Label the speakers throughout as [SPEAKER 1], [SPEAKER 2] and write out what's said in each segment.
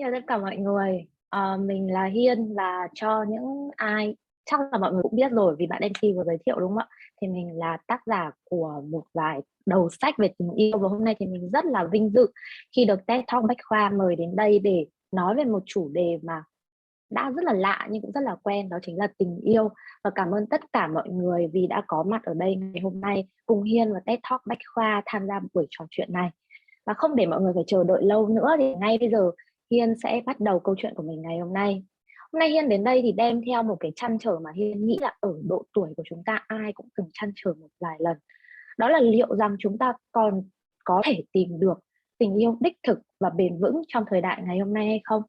[SPEAKER 1] Chào tất cả mọi người. Mình là Hiên và cho những ai chắc là mọi người cũng biết rồi vì bạn MC vừa giới thiệu đúng không ạ? Thì mình là tác giả của một vài đầu sách về tình yêu và hôm nay thì mình rất là vinh dự khi được TED Talk Bách Khoa mời đến đây để nói về một chủ đề mà đã rất là lạ nhưng cũng rất là quen, đó chính là tình yêu. Và cảm ơn tất cả mọi người vì đã có mặt ở đây ngày hôm nay cùng Hiên và TED Talk Bách Khoa tham gia buổi trò chuyện này. Và không để mọi người phải chờ đợi lâu nữa thì ngay bây giờ Hiên sẽ bắt đầu câu chuyện của mình ngày hôm nay. Hôm nay Hiên đến đây thì đem theo một cái trăn trở mà Hiên nghĩ là ở độ tuổi của chúng ta ai cũng từng trăn trở một vài lần. Đó là liệu rằng chúng ta còn có thể tìm được tình yêu đích thực và bền vững trong thời đại ngày hôm nay hay không?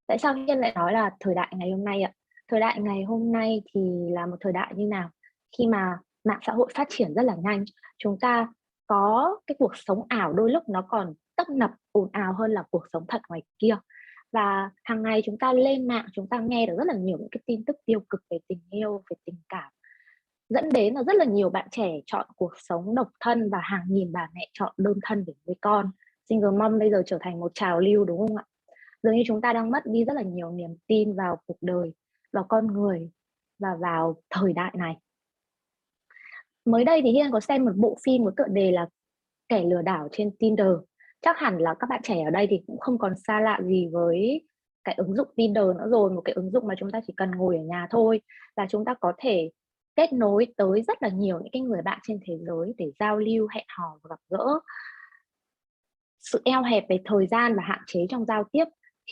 [SPEAKER 1] Tại sao Hiên lại nói là thời đại ngày hôm nay ạ? Thời đại ngày hôm nay thì là một thời đại như nào? Khi mà mạng xã hội phát triển rất là nhanh, chúng ta có cái cuộc sống ảo đôi lúc nó còn tấp nập ồn ào hơn là cuộc sống thật ngoài kia. Và hàng ngày chúng ta lên mạng chúng ta nghe được rất là nhiều những cái tin tức tiêu cực về tình yêu, về tình cảm, dẫn đến là rất là nhiều bạn trẻ chọn cuộc sống độc thân và hàng nghìn bà mẹ chọn đơn thân để nuôi con. Single mom bây giờ trở thành một trào lưu đúng không ạ? Dường như chúng ta đang mất đi rất là nhiều niềm tin vào cuộc đời, vào con người và vào thời đại này. Mới đây thì Hiên có xem một bộ phim có tựa đề là Kẻ lừa đảo trên Tinder. Chắc hẳn là các bạn trẻ ở đây thì cũng không còn xa lạ gì với cái ứng dụng Tinder nữa rồi, một cái ứng dụng mà chúng ta chỉ cần ngồi ở nhà thôi là chúng ta có thể kết nối tới rất là nhiều những cái người bạn trên thế giới để giao lưu, hẹn hò và gặp gỡ. Sự eo hẹp về thời gian và hạn chế trong giao tiếp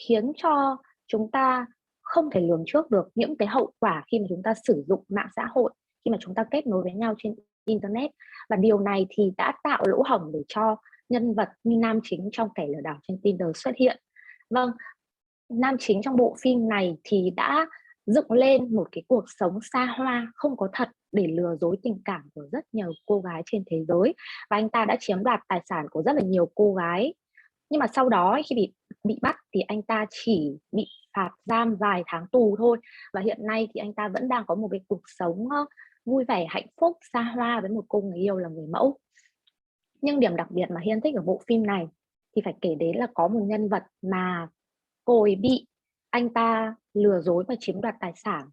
[SPEAKER 1] khiến cho chúng ta không thể lường trước được những cái hậu quả khi mà chúng ta sử dụng mạng xã hội, khi mà chúng ta kết nối với nhau trên internet. Và điều này thì đã tạo lỗ hổng để cho nhân vật như nam chính trong Kẻ lừa đảo trên Tinder xuất hiện. Vâng, nam chính trong bộ phim này thì đã dựng lên một cái cuộc sống xa hoa không có thật để lừa dối tình cảm của rất nhiều cô gái trên thế giới, và anh ta đã chiếm đoạt tài sản của rất là nhiều cô gái. Nhưng mà sau đó khi bị bắt thì anh ta chỉ bị phạt giam vài tháng tù thôi, và hiện nay thì anh ta vẫn đang có một cái cuộc sống vui vẻ hạnh phúc xa hoa với một cô người yêu là người mẫu. Nhưng điểm đặc biệt mà Hiên thích ở bộ phim này thì phải kể đến là có một nhân vật mà cô ấy bị anh ta lừa dối và chiếm đoạt tài sản.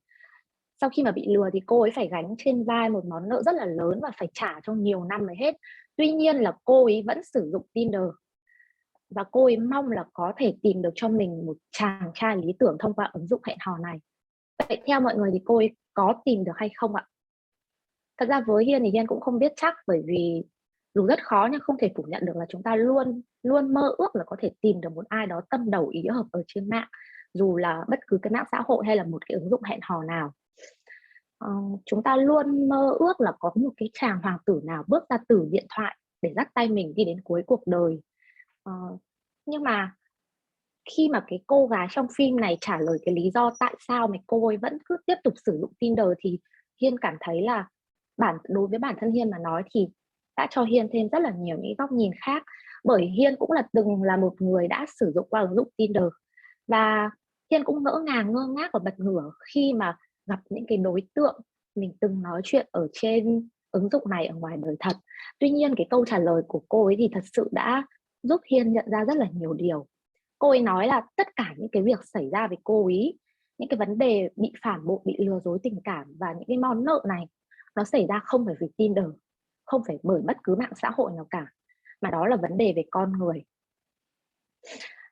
[SPEAKER 1] Sau khi mà bị lừa thì cô ấy phải gánh trên vai một món nợ rất là lớn và phải trả trong nhiều năm mới hết. Tuy nhiên là cô ấy vẫn sử dụng Tinder và cô ấy mong là có thể tìm được cho mình một chàng trai lý tưởng thông qua ứng dụng hẹn hò này. Vậy theo mọi người thì cô ấy có tìm được hay không ạ? Thật ra với Hiên thì Hiên cũng không biết chắc, bởi vì dù rất khó nhưng không thể phủ nhận được là chúng ta luôn luôn mơ ước là có thể tìm được một ai đó tâm đầu ý hợp ở trên mạng, dù là bất cứ cái mạng xã hội hay là một cái ứng dụng hẹn hò nào. Chúng ta luôn mơ ước là có một cái chàng hoàng tử nào bước ra từ điện thoại để dắt tay mình đi đến cuối cuộc đời. Ờ, nhưng mà khi mà cái cô gái trong phim này trả lời cái lý do tại sao mà cô ấy vẫn cứ tiếp tục sử dụng Tinder thì Hiên cảm thấy là đối với bản thân Hiên mà nói thì đã cho Hiên thêm rất là nhiều những góc nhìn khác, bởi Hiên cũng là từng là một người đã sử dụng qua ứng dụng Tinder, và Hiên cũng ngỡ ngàng ngơ ngác và bật ngửa khi mà gặp những cái đối tượng mình từng nói chuyện ở trên ứng dụng này ở ngoài đời thật. Tuy nhiên cái câu trả lời của cô ấy thì thật sự đã giúp Hiên nhận ra rất là nhiều điều. Cô ấy nói là tất cả những cái việc xảy ra với cô ấy, những cái vấn đề bị phản bội, bị lừa dối tình cảm và những cái món nợ này, nó xảy ra không phải vì Tinder, không phải bởi bất cứ mạng xã hội nào cả, mà đó là vấn đề về con người.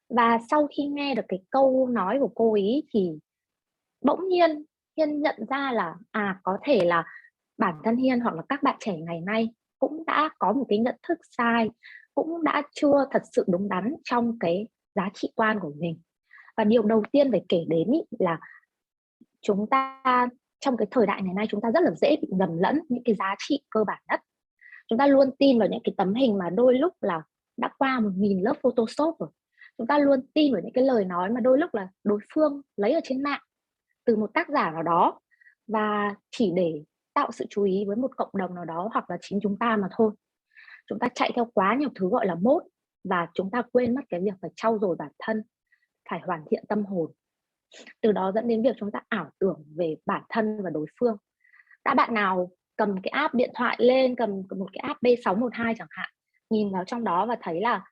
[SPEAKER 1] Và sau khi nghe được cái câu nói của cô ấy thì bỗng nhiên Hiên nhận ra là có thể là bản thân Hiên hoặc là các bạn trẻ ngày nay cũng đã có một cái nhận thức sai, cũng đã chưa thật sự đúng đắn trong cái giá trị quan của mình. Và điều đầu tiên phải kể đến ý là chúng ta trong cái thời đại ngày nay chúng ta rất là dễ bị nhầm lẫn những cái giá trị cơ bản nhất. Chúng ta luôn tin vào những cái tấm hình mà đôi lúc là đã qua 1.000 lớp Photoshop rồi. Chúng ta luôn tin vào những cái lời nói mà đôi lúc là đối phương lấy ở trên mạng từ một tác giả nào đó, và chỉ để tạo sự chú ý với một cộng đồng nào đó hoặc là chính chúng ta mà thôi. Chúng ta chạy theo quá nhiều thứ gọi là mốt, và chúng ta quên mất cái việc phải trau dồi bản thân, phải hoàn thiện tâm hồn. Từ đó dẫn đến việc chúng ta ảo tưởng về bản thân và đối phương. Đã bạn nào cầm cái app điện thoại lên, cầm một cái app B612 chẳng hạn, nhìn vào trong đó và thấy là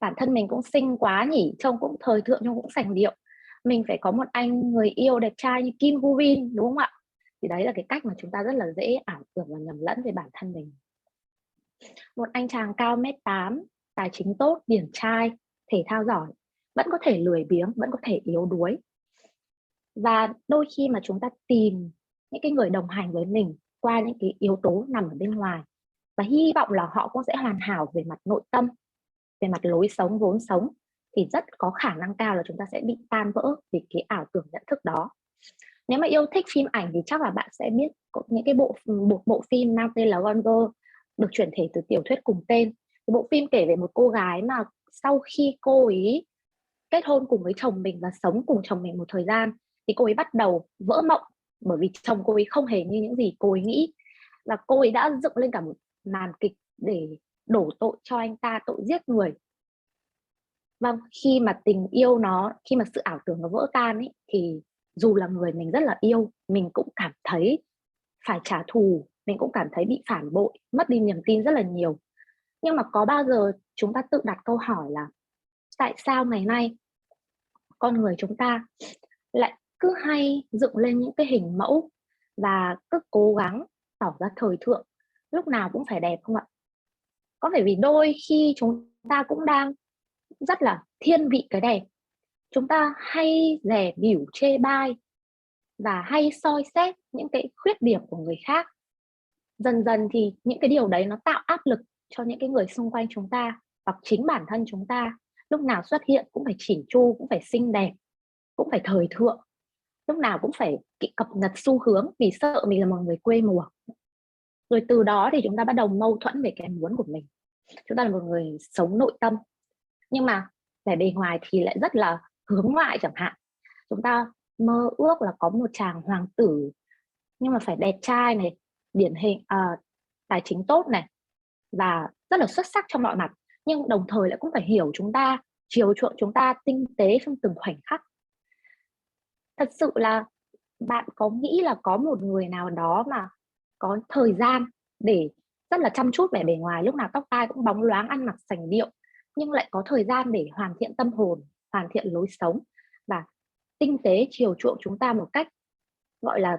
[SPEAKER 1] bản thân mình cũng xinh quá nhỉ, trông cũng thời thượng, trông cũng sành điệu, mình phải có một anh người yêu đẹp trai như Kim Woo Bin, đúng không ạ? Thì đấy là cái cách mà chúng ta rất là dễ ảo tưởng và nhầm lẫn về bản thân mình. Một anh chàng cao 1m8, tài chính tốt, điển trai, thể thao giỏi, vẫn có thể lười biếng, vẫn có thể yếu đuối. Và đôi khi mà chúng ta tìm những cái người đồng hành với mình qua những cái yếu tố nằm ở bên ngoài, và hy vọng là họ cũng sẽ hoàn hảo về mặt nội tâm, về mặt lối sống, vốn sống, thì rất có khả năng cao là chúng ta sẽ bị tan vỡ vì cái ảo tưởng nhận thức đó. Nếu mà yêu thích phim ảnh thì chắc là bạn sẽ biết có những cái bộ phim mang tên là Gone Girl, được chuyển thể từ tiểu thuyết cùng tên. Cái bộ phim kể về một cô gái mà sau khi cô ấy kết hôn cùng với chồng mình và sống cùng chồng mình một thời gian, thì cô ấy bắt đầu vỡ mộng, bởi vì chồng cô ấy không hề như những gì cô ấy nghĩ, và cô ấy đã dựng lên cả một màn kịch để đổ tội cho anh ta tội giết người. Vâng, khi mà tình yêu khi mà sự ảo tưởng nó vỡ tan ấy, thì dù là người mình rất là yêu, mình cũng cảm thấy phải trả thù, mình cũng cảm thấy bị phản bội, mất đi niềm tin rất là nhiều. Nhưng mà có bao giờ chúng ta tự đặt câu hỏi là tại sao ngày nay con người chúng ta lại cứ hay dựng lên những cái hình mẫu và cứ cố gắng tỏ ra thời thượng, lúc nào cũng phải đẹp không ạ? Có phải vì đôi khi chúng ta cũng đang rất là thiên vị cái đẹp, chúng ta hay dè bỉu chê bai và hay soi xét những cái khuyết điểm của người khác. Dần dần thì những cái điều đấy nó tạo áp lực cho những cái người xung quanh chúng ta, hoặc chính bản thân chúng ta lúc nào xuất hiện cũng phải chỉn chu, cũng phải xinh đẹp, cũng phải thời thượng, lúc nào cũng phải cập nhật xu hướng vì sợ mình là một người quê mùa. Rồi từ đó thì chúng ta bắt đầu mâu thuẫn về cái muốn của mình. Chúng ta là một người sống nội tâm, nhưng mà vẻ bề ngoài thì lại rất là hướng ngoại chẳng hạn. Chúng ta mơ ước là có một chàng hoàng tử, nhưng mà phải đẹp trai này, điển hình, tài chính tốt này, và rất là xuất sắc trong mọi mặt, nhưng đồng thời lại cũng phải hiểu chúng ta, chiều chuộng chúng ta tinh tế trong từng khoảnh khắc. Thật sự là bạn có nghĩ là có một người nào đó mà có thời gian để rất là chăm chút vẻ bề ngoài, lúc nào tóc tai cũng bóng loáng, ăn mặc sành điệu, nhưng lại có thời gian để hoàn thiện tâm hồn, hoàn thiện lối sống và tinh tế chiều chuộng chúng ta một cách gọi là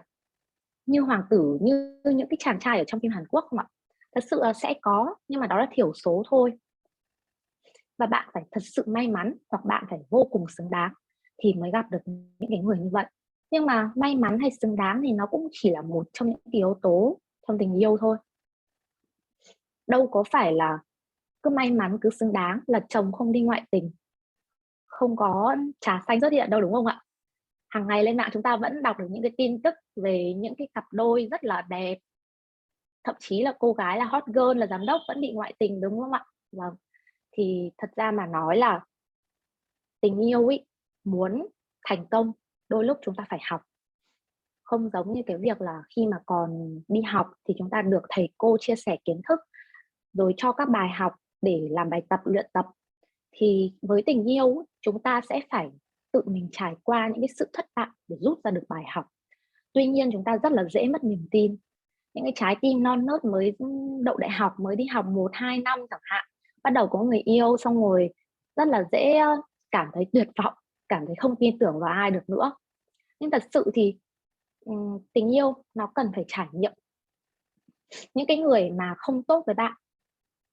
[SPEAKER 1] như hoàng tử, như những cái chàng trai ở trong phim Hàn Quốc không ạ? Thật sự là sẽ có, nhưng mà đó là thiểu số thôi. Và bạn phải thật sự may mắn, hoặc bạn phải vô cùng xứng đáng thì mới gặp được những cái người như vậy. Nhưng mà may mắn hay xứng đáng thì nó cũng chỉ là một trong những yếu tố trong tình yêu thôi. Đâu có phải là cứ may mắn cứ xứng đáng là chồng không đi ngoại tình, không có trà xanh xuất hiện đâu, đúng không ạ? Hàng ngày lên mạng chúng ta vẫn đọc được những cái tin tức về những cái cặp đôi rất là đẹp, thậm chí là cô gái là hot girl, là giám đốc vẫn bị ngoại tình, đúng không ạ? Vâng. Thì thật ra mà nói là tình yêu ý, muốn thành công đôi lúc chúng ta phải học. Không giống như cái việc là khi mà còn đi học thì chúng ta được thầy cô chia sẻ kiến thức, rồi cho các bài học để làm bài tập, luyện tập. Thì với tình yêu chúng ta sẽ phải tự mình trải qua những cái sự thất bại để rút ra được bài học. Tuy nhiên chúng ta rất là dễ mất niềm tin. Những cái trái tim non nớt mới đậu đại học, mới đi học 1-2 năm chẳng hạn, bắt đầu có người yêu xong rồi rất là dễ cảm thấy tuyệt vọng, cảm thấy không tin tưởng vào ai được nữa. Nhưng thật sự thì tình yêu nó cần phải trải nghiệm. Những cái người mà không tốt với bạn,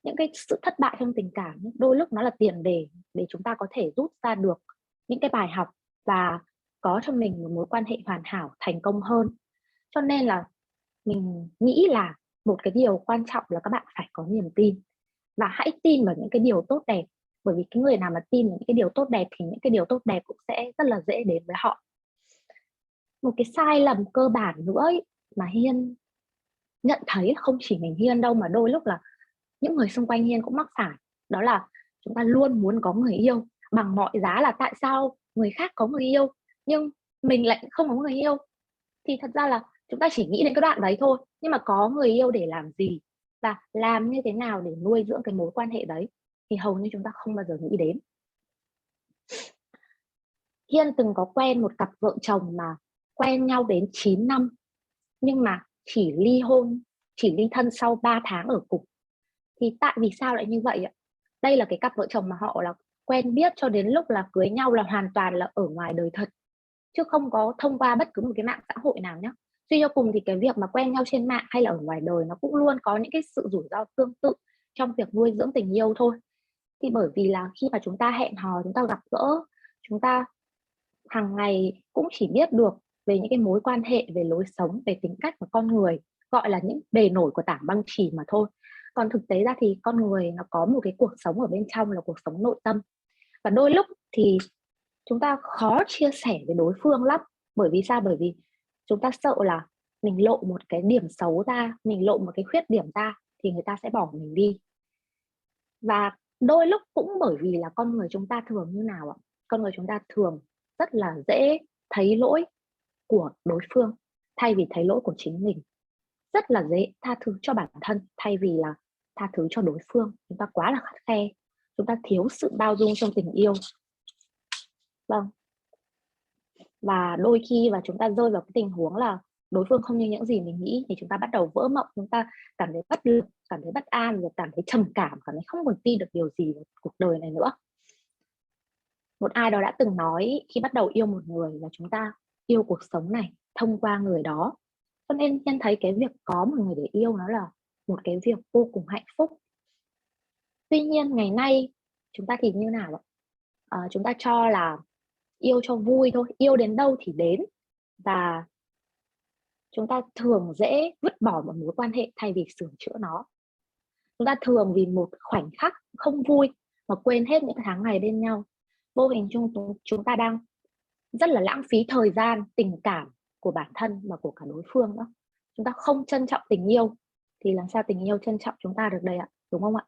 [SPEAKER 1] những cái sự thất bại trong tình cảm đôi lúc nó là tiền đề để chúng ta có thể rút ra được những cái bài học và có cho mình một mối quan hệ hoàn hảo, thành công hơn. Cho nên là mình nghĩ là một cái điều quan trọng là các bạn phải có niềm tin, và hãy tin vào những cái điều tốt đẹp, bởi vì cái người nào mà tin vào những cái điều tốt đẹp thì những cái điều tốt đẹp cũng sẽ rất là dễ đến với họ. Một cái sai lầm cơ bản nữa ấy, mà Hiên nhận thấy không chỉ mình Hiên đâu mà đôi lúc là những người xung quanh Hiên cũng mắc phải, đó là chúng ta luôn muốn có người yêu bằng mọi giá, là tại sao người khác có người yêu nhưng mình lại không có người yêu. Thì thật ra là chúng ta chỉ nghĩ đến cái đoạn đấy thôi, nhưng mà có người yêu để làm gì và làm như thế nào để nuôi dưỡng cái mối quan hệ đấy thì hầu như chúng ta không bao giờ nghĩ đến. Hiên từng có quen một cặp vợ chồng mà quen nhau đến 9 năm nhưng mà chỉ ly hôn, chỉ ly thân sau 3 tháng ở cùng. Thì tại vì sao lại như vậy ạ? đây là cái cặp vợ chồng mà họ là quen biết cho đến lúc là cưới nhau là hoàn toàn là ở ngoài đời thật, chứ không có thông qua bất cứ một cái mạng xã hội nào nhé. Suy cho cùng thì cái việc mà quen nhau trên mạng hay là ở ngoài đời nó cũng luôn có những cái sự rủi ro tương tự trong việc nuôi dưỡng tình yêu thôi. Thì bởi vì là khi mà chúng ta hẹn hò, chúng ta gặp gỡ, chúng ta hàng ngày cũng chỉ biết được về những cái mối quan hệ, về lối sống, về tính cách của con người, gọi là những bề nổi của tảng băng chìm mà thôi. Còn thực tế ra thì con người nó có một cái cuộc sống ở bên trong là cuộc sống nội tâm, và đôi lúc thì chúng ta khó chia sẻ với đối phương lắm. Bởi vì sao? Bởi vì chúng ta sợ là mình lộ một cái điểm xấu ra, mình lộ một cái khuyết điểm ra thì người ta sẽ bỏ mình đi. Và đôi lúc cũng bởi vì là con người chúng ta thường như nào ạ? Con người chúng ta thường rất là dễ thấy lỗi của đối phương thay vì thấy lỗi của chính mình. Rất là dễ tha thứ cho bản thân thay vì là tha thứ cho đối phương. Chúng ta quá là khắt khe, chúng ta thiếu sự bao dung trong tình yêu. Vâng. Và đôi khi và chúng ta rơi vào cái tình huống là đối phương không như những gì mình nghĩ thì chúng ta bắt đầu vỡ mộng, chúng ta cảm thấy bất lực, cảm thấy bất an, rồi cảm thấy trầm cảm, cảm thấy không còn tin được điều gì vào cuộc đời này nữa. Một ai đó đã từng nói khi bắt đầu yêu một người là chúng ta yêu cuộc sống này thông qua người đó. Cho nên Nhân thấy cái việc có một người để yêu nó là một cái việc vô cùng hạnh phúc. Tuy nhiên ngày nay chúng ta thì như nào ạ? Chúng ta cho là yêu cho vui thôi, yêu đến đâu thì đến, và chúng ta thường dễ vứt bỏ một mối quan hệ thay vì sửa chữa nó. Chúng ta thường vì một khoảnh khắc không vui mà quên hết những tháng ngày bên nhau. Vô hình chung chúng ta đang rất là lãng phí thời gian, tình cảm của bản thân và của cả đối phương nữa. Chúng ta không trân trọng tình yêu thì làm sao tình yêu trân trọng chúng ta được đây ạ? Đúng không ạ?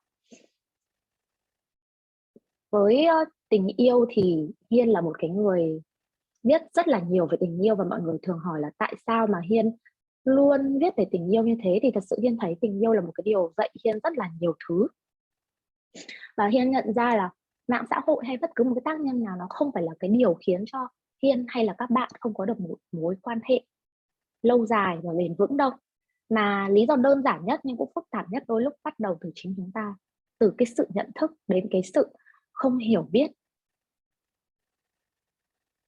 [SPEAKER 1] Với tình yêu thì Hiên là một cái người biết rất là nhiều về tình yêu, và mọi người thường hỏi là tại sao mà Hiên luôn viết về tình yêu như thế. Thì thật sự Hiên thấy tình yêu là một cái điều dạy Hiên rất là nhiều thứ. Và Hiên nhận ra là mạng xã hội hay bất cứ một cái tác nhân nào nó không phải là cái điều khiến cho Hiên hay là các bạn không có được một mối quan hệ lâu dài và bền vững đâu. Mà lý do đơn giản nhất nhưng cũng phức tạp nhất đôi lúc bắt đầu từ chính chúng ta, từ cái sự nhận thức đến cái sự không hiểu biết.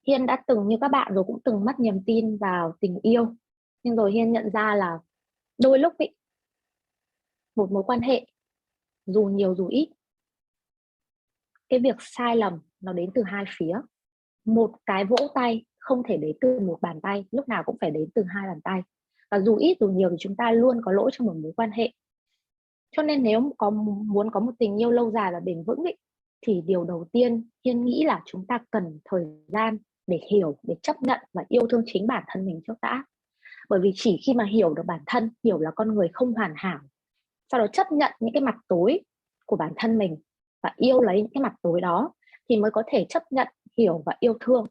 [SPEAKER 1] Hiên đã từng như các bạn rồi cũng từng mất niềm tin vào tình yêu, nhưng rồi Hiên nhận ra là đôi lúc ý, một mối quan hệ dù nhiều dù ít, cái việc sai lầm nó đến từ hai phía. Một cái vỗ tay không thể đến từ một bàn tay, lúc nào cũng phải đến từ hai bàn tay. Và dù ít dù nhiều thì chúng ta luôn có lỗi trong một mối quan hệ. Cho nên nếu muốn có một tình yêu lâu dài và bền vững ý, thì điều đầu tiên Hiên nghĩ là chúng ta cần thời gian để hiểu, để chấp nhận và yêu thương chính bản thân mình trước đã. Bởi vì chỉ khi mà hiểu được bản thân, hiểu là con người không hoàn hảo, sau đó chấp nhận những cái mặt tối của bản thân mình và yêu lấy những cái mặt tối đó, thì mới có thể chấp nhận, hiểu và yêu thương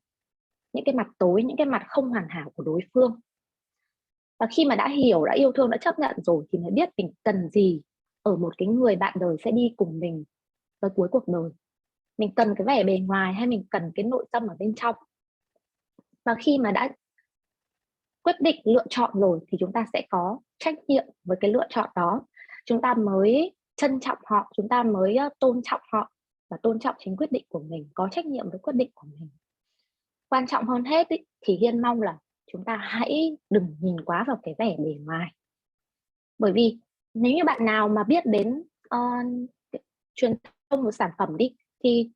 [SPEAKER 1] những cái mặt tối, những cái mặt không hoàn hảo của đối phương. Và khi mà đã hiểu, đã yêu thương, đã chấp nhận rồi thì mới biết mình cần gì ở một cái người bạn đời sẽ đi cùng mình tới cuối cuộc đời. Mình cần cái vẻ bề ngoài hay mình cần cái nội tâm ở bên trong. Và khi mà đã quyết định lựa chọn rồi thì chúng ta sẽ có trách nhiệm với cái lựa chọn đó. Chúng ta mới trân trọng họ, chúng ta mới tôn trọng họ và tôn trọng chính quyết định của mình, có trách nhiệm với quyết định của mình. Quan trọng hơn hết ý, thì Hiên mong là chúng ta hãy đừng nhìn quá vào cái vẻ bề ngoài. Bởi vì nếu như bạn nào mà biết đến truyền thông một sản phẩm đi, thì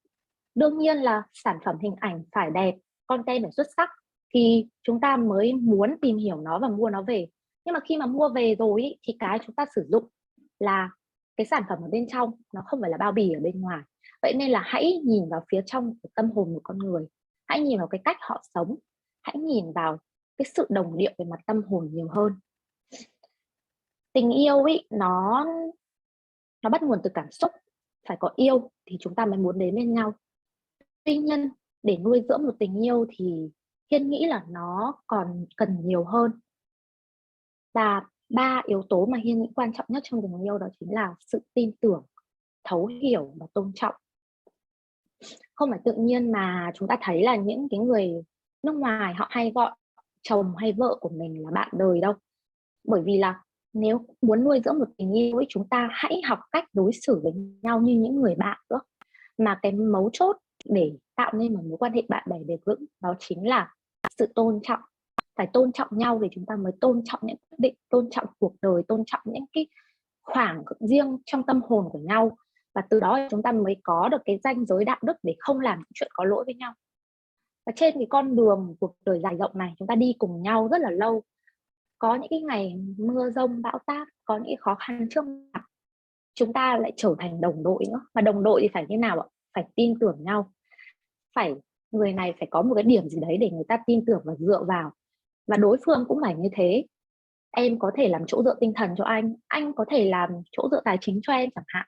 [SPEAKER 1] đương nhiên là sản phẩm hình ảnh phải đẹp, content phải xuất sắc thì chúng ta mới muốn tìm hiểu nó và mua nó về. Nhưng mà khi mà mua về rồi ý, thì cái chúng ta sử dụng là cái sản phẩm ở bên trong, nó không phải là bao bì ở bên ngoài. Vậy nên là hãy nhìn vào phía trong của tâm hồn của con người, hãy nhìn vào cái cách họ sống, hãy nhìn vào cái sự đồng điệu về mặt tâm hồn nhiều hơn. Tình yêu ý, nó bắt nguồn từ cảm xúc. Phải có yêu thì chúng ta mới muốn đến bên nhau. Tuy nhiên để nuôi dưỡng một tình yêu thì Hiên nghĩ là nó còn cần nhiều hơn. Và 3 yếu tố mà Hiên nghĩ quan trọng nhất trong tình yêu đó chính là sự tin tưởng, thấu hiểu và tôn trọng. Không phải tự nhiên mà chúng ta thấy là những cái người nước ngoài họ hay gọi chồng hay vợ của mình là bạn đời đâu. Bởi vì là Nếu muốn nuôi dưỡng một tình yêu ấy, chúng ta hãy học cách đối xử với nhau như những người bạn nữa. Mà cái mấu chốt để tạo nên một mối quan hệ bạn bè bền vững đó chính là sự tôn trọng. Phải tôn trọng nhau thì chúng ta mới tôn trọng những quyết định, tôn trọng cuộc đời, tôn trọng những cái khoảng riêng trong tâm hồn của nhau, và từ đó chúng ta mới có được cái ranh giới đạo đức để không làm những chuyện có lỗi với nhau. Và trên cái con đường cuộc đời dài rộng này, chúng ta đi cùng nhau rất là lâu, có những cái ngày mưa rông bão táp, có những khó khăn trước mặt, chúng ta lại trở thành đồng đội nữa. Mà đồng đội thì phải như nào ạ? Phải tin tưởng nhau, phải người này phải có một cái điểm gì đấy để người ta tin tưởng và dựa vào, và đối phương cũng phải như thế. Em có thể làm chỗ dựa tinh thần cho anh có thể làm chỗ dựa tài chính cho em chẳng hạn,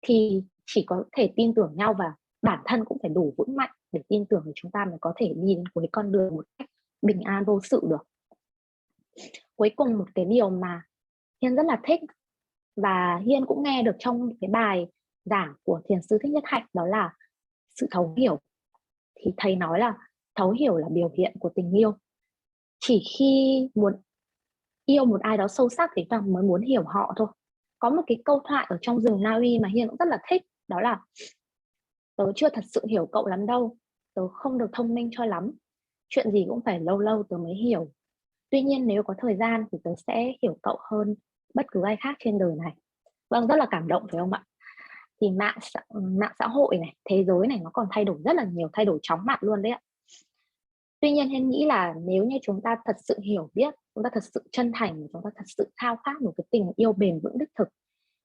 [SPEAKER 1] thì chỉ có thể tin tưởng nhau, và bản thân cũng phải đủ vững mạnh để tin tưởng thì chúng ta mới có thể đi đến cuối con đường một cách bình an vô sự được. Cuối cùng, một cái điều mà Hiên rất là thích và Hiên cũng nghe được trong cái bài giảng của thiền sư Thích Nhất Hạnh, đó là sự thấu hiểu. Thì thầy nói là thấu hiểu là biểu hiện của tình yêu. Chỉ khi muốn yêu một ai đó sâu sắc thì ta mới muốn hiểu họ thôi. Có một cái câu thoại ở trong rừng Na Uy mà Hiên cũng rất là thích, đó là tớ chưa thật sự hiểu cậu lắm đâu, tớ không được thông minh cho lắm, chuyện gì cũng phải lâu lâu tớ mới hiểu. Tuy nhiên nếu có thời gian thì tớ sẽ hiểu cậu hơn bất cứ ai khác trên đời này. Vâng, rất là cảm động phải không ạ? Thì mạng xã hội này, thế giới này nó còn thay đổi rất là nhiều, thay đổi chóng mặt luôn đấy ạ. Tuy nhiên Hiên nghĩ là nếu như chúng ta thật sự hiểu biết, chúng ta thật sự chân thành, chúng ta thật sự khao khát một cái tình yêu bền vững đích thực,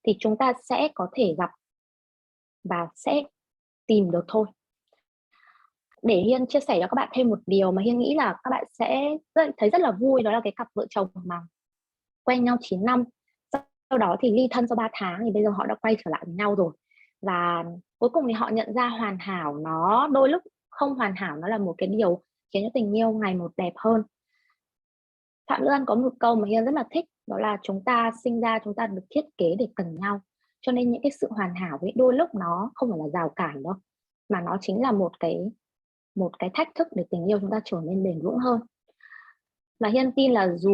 [SPEAKER 1] thì chúng ta sẽ có thể gặp và sẽ tìm được thôi. Để Hiên chia sẻ cho các bạn thêm một điều mà Hiên nghĩ là các bạn sẽ thấy rất là vui, đó là cái cặp vợ chồng mà quen nhau 9 năm, sau đó thì ly thân sau 3 tháng thì bây giờ họ đã quay trở lại với nhau rồi. Và cuối cùng thì họ nhận ra hoàn hảo nó đôi lúc không hoàn hảo, nó là một cái điều khiến cho tình yêu ngày một đẹp hơn. Phạm Lương có một câu mà Hiên rất là thích, đó là chúng ta sinh ra chúng ta được thiết kế để cần nhau, cho nên những cái sự hoàn hảo ấy đôi lúc nó không phải là rào cản đâu, mà nó chính là một cái thách thức để tình yêu chúng ta trở nên bền vững hơn. Và Hiên tin là dù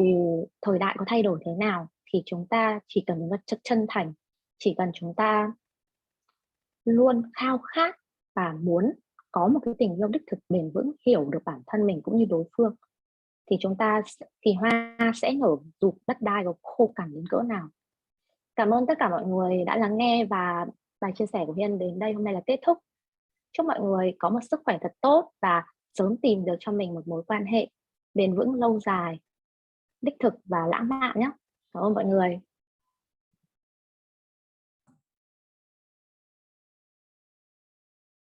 [SPEAKER 1] thời đại có thay đổi thế nào thì chúng ta chỉ cần chúng ta chân thành, chỉ cần chúng ta luôn khao khát và muốn có một cái tình yêu đích thực bền vững, hiểu được bản thân mình cũng như đối phương, thì thì hoa sẽ nở dù đất đai có khô cằn đến cỡ nào. Cảm ơn tất cả mọi người đã lắng nghe, và bài chia sẻ của Hiên đến đây hôm nay là kết thúc. Chúc mọi người có một sức khỏe thật tốt và sớm tìm được cho mình một mối quan hệ bền vững lâu dài, đích thực và lãng mạn nhé. Cảm ơn mọi người.